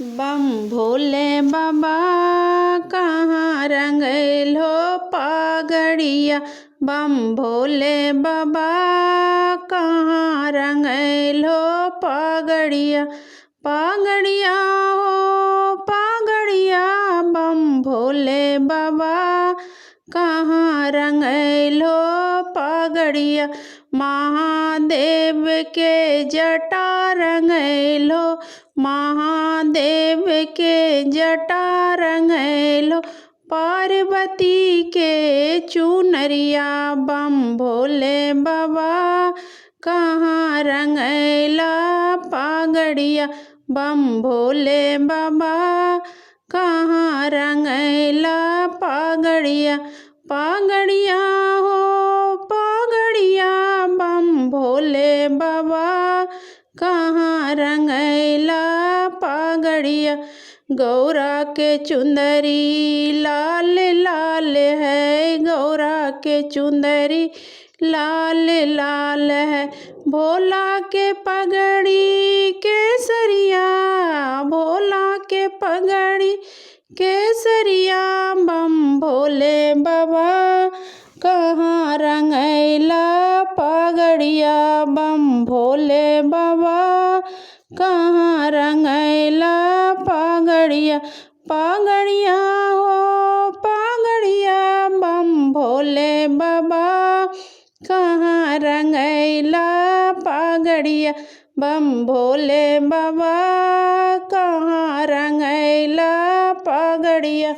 बम भोले बाबा कहाँ रंगैलो पगड़िया। बम भोले बाबा कहाँ रंगैलो पगड़िया। पगड़िया हो पगड़िया बम भोले बाबा कहाँ रंगैलो पगड़िया। महादेव के जटा रंगैलो महादेव के जटा रंगैलो। पार्वती के चुनरिया बम भोले बाबा कहाँ रंगैला पगड़िया। बम भोले बाबा कहाँ रंगैला पगड़िया। पगड़िया हो पगड़िया बम भोले बाबा कहाँ रंगैला पगड़िया। गौरा के चुंदरी लाल लाल है गौरा के चुंदरी लाल लाल है। भोला के पगड़ी केसरिया भोला के पगड़ी केसरिया बम भोले बाबा कहाँ रंगैला पगड़िया। बम भोले बाबा कहाँ रंगैला पगड़िया। पगड़िया हो पगड़िया बम भोले बाबा कहाँ रंगैला पगड़िया। बम भोले बाबा कहाँ रंगैला पगड़िया।